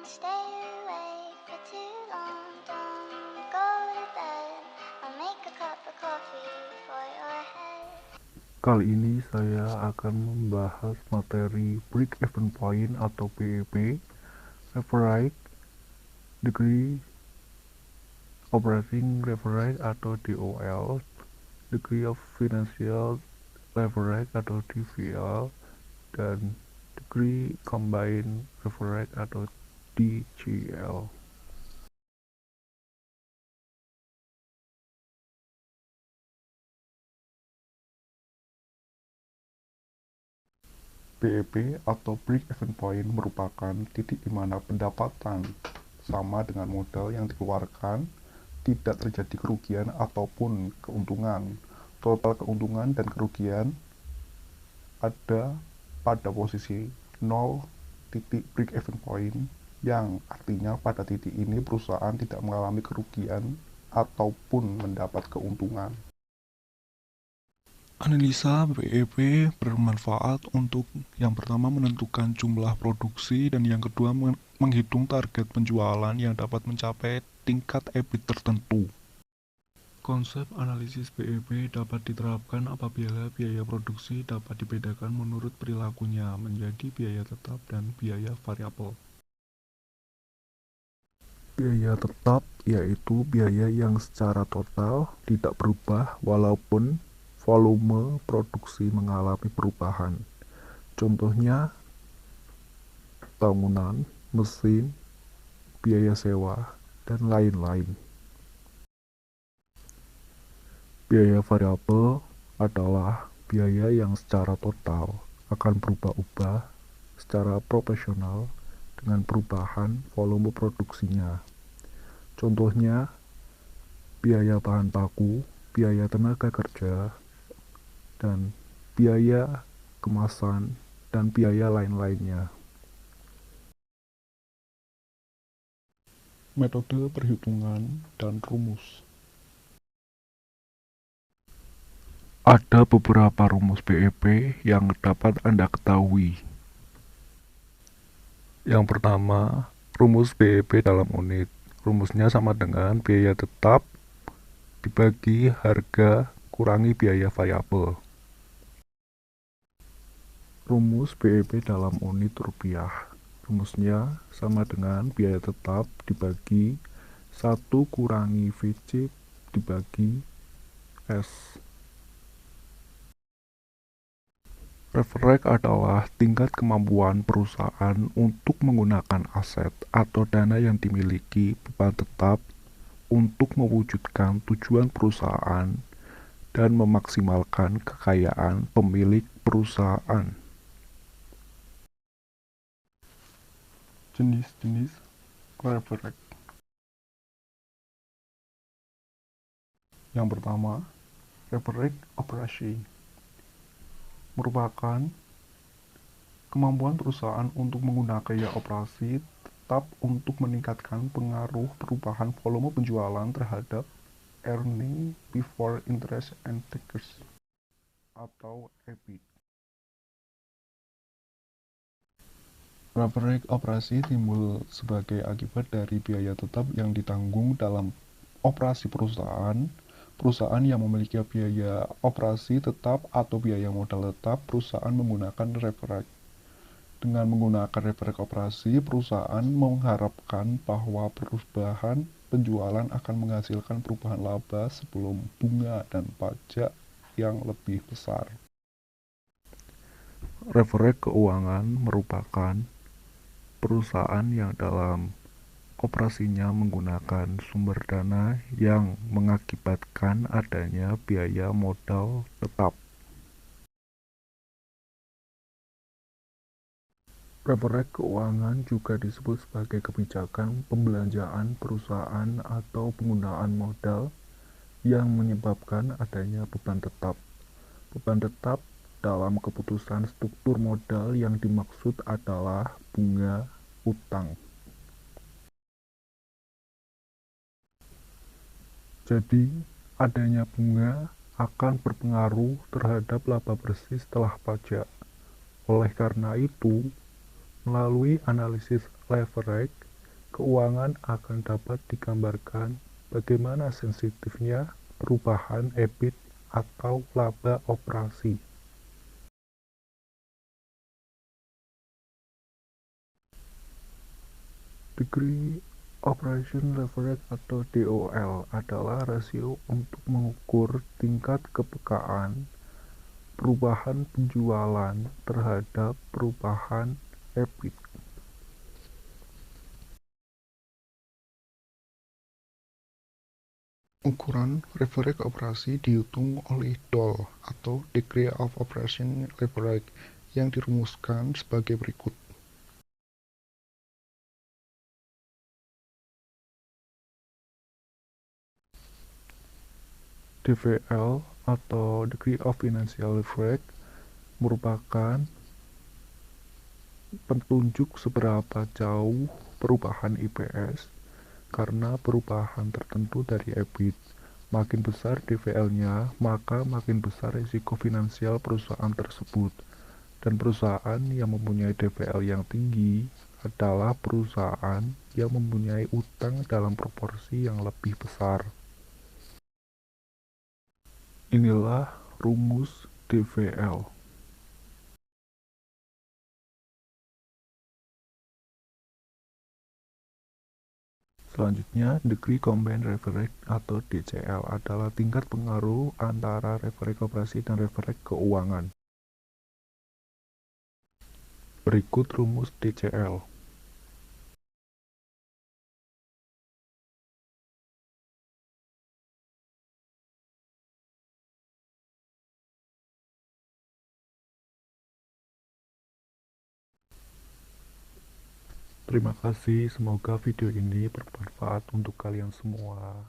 stay awake for too long. Don't go to bed. I'll make a cup of coffee for your head. Kali ini saya akan membahas materi Break-Even Point atau BEP, Leverage, Degree Operating Leverage atau DOL, Degree of Financial Leverage atau DFL, dan Degree Combined Leverage atau DCL. BEP atau Break-Even Point merupakan titik di mana pendapatan sama dengan modal yang dikeluarkan, tidak terjadi kerugian ataupun keuntungan. Total keuntungan dan kerugian ada pada posisi 0 titik break-even point, yang artinya pada titik ini perusahaan tidak mengalami kerugian ataupun mendapat keuntungan. Analisa BEP bermanfaat untuk yang pertama menentukan jumlah produksi dan yang kedua menghitung target penjualan yang dapat mencapai tingkat EBIT tertentu. Konsep analisis BEP dapat diterapkan apabila biaya produksi dapat dibedakan menurut perilakunya menjadi biaya tetap dan biaya variabel. Biaya tetap yaitu biaya yang secara total tidak berubah walaupun volume produksi mengalami perubahan. Contohnya, bangunan, mesin, biaya sewa, dan lain-lain. Biaya variabel adalah biaya yang secara total akan berubah-ubah secara proporsional dengan perubahan volume produksinya. Contohnya, biaya bahan baku, biaya tenaga kerja, dan biaya kemasan, dan biaya lain-lainnya. Metode perhitungan dan rumus. Ada beberapa rumus BEP yang dapat Anda ketahui. Yang pertama, rumus BEP dalam unit. Rumusnya sama dengan biaya tetap dibagi harga kurangi biaya variabel. Rumus BEP dalam unit rupiah. Rumusnya sama dengan biaya tetap dibagi 1 kurangi VC dibagi S. Leverage adalah tingkat kemampuan perusahaan untuk menggunakan aset atau dana yang dimiliki beban tetap untuk mewujudkan tujuan perusahaan dan memaksimalkan kekayaan pemilik perusahaan. Jenis-jenis leverage. Yang pertama, leverage operasi merupakan kemampuan perusahaan untuk menggunakan biaya operasi tetap untuk meningkatkan pengaruh perubahan volume penjualan terhadap earning before interest and taxes atau EBIT. Leverage operasi timbul sebagai akibat dari biaya tetap yang ditanggung dalam operasi perusahaan. Perusahaan yang memiliki biaya operasi tetap atau biaya modal tetap, perusahaan menggunakan leverage. Dengan menggunakan leverage operasi, perusahaan mengharapkan bahwa perubahan penjualan akan menghasilkan perubahan laba sebelum bunga dan pajak yang lebih besar. Leverage keuangan merupakan perusahaan yang dalam operasinya menggunakan sumber dana yang mengakibatkan adanya biaya modal tetap. Leverage keuangan juga disebut sebagai kebijakan pembelanjaan perusahaan atau penggunaan modal yang menyebabkan adanya beban tetap. Beban tetap dalam keputusan struktur modal yang dimaksud adalah bunga utang. Jadi, adanya bunga akan berpengaruh terhadap laba bersih setelah pajak. Oleh karena itu, melalui analisis leverage, keuangan akan dapat digambarkan bagaimana sensitifnya perubahan EBIT atau laba operasi. Degree Operation Leverage atau DOL adalah rasio untuk mengukur tingkat kepekaan perubahan penjualan terhadap perubahan EBIT. Ukuran leverage operasi dihitung oleh DOL atau Degree of Operation Leverage yang dirumuskan sebagai berikut. DVL atau Degree of Financial Leverage merupakan petunjuk seberapa jauh perubahan IPS karena perubahan tertentu dari EBIT. Makin besar DVL-nya, maka makin besar risiko finansial perusahaan tersebut. Dan perusahaan yang mempunyai DVL yang tinggi adalah perusahaan yang mempunyai utang dalam proporsi yang lebih besar. Inilah rumus DVL. Selanjutnya, Degree Combined Leverage atau DCL adalah tingkat pengaruh antara leverage operasi dan leverage keuangan. Berikut rumus DCL. Terima kasih, semoga video ini bermanfaat untuk kalian semua.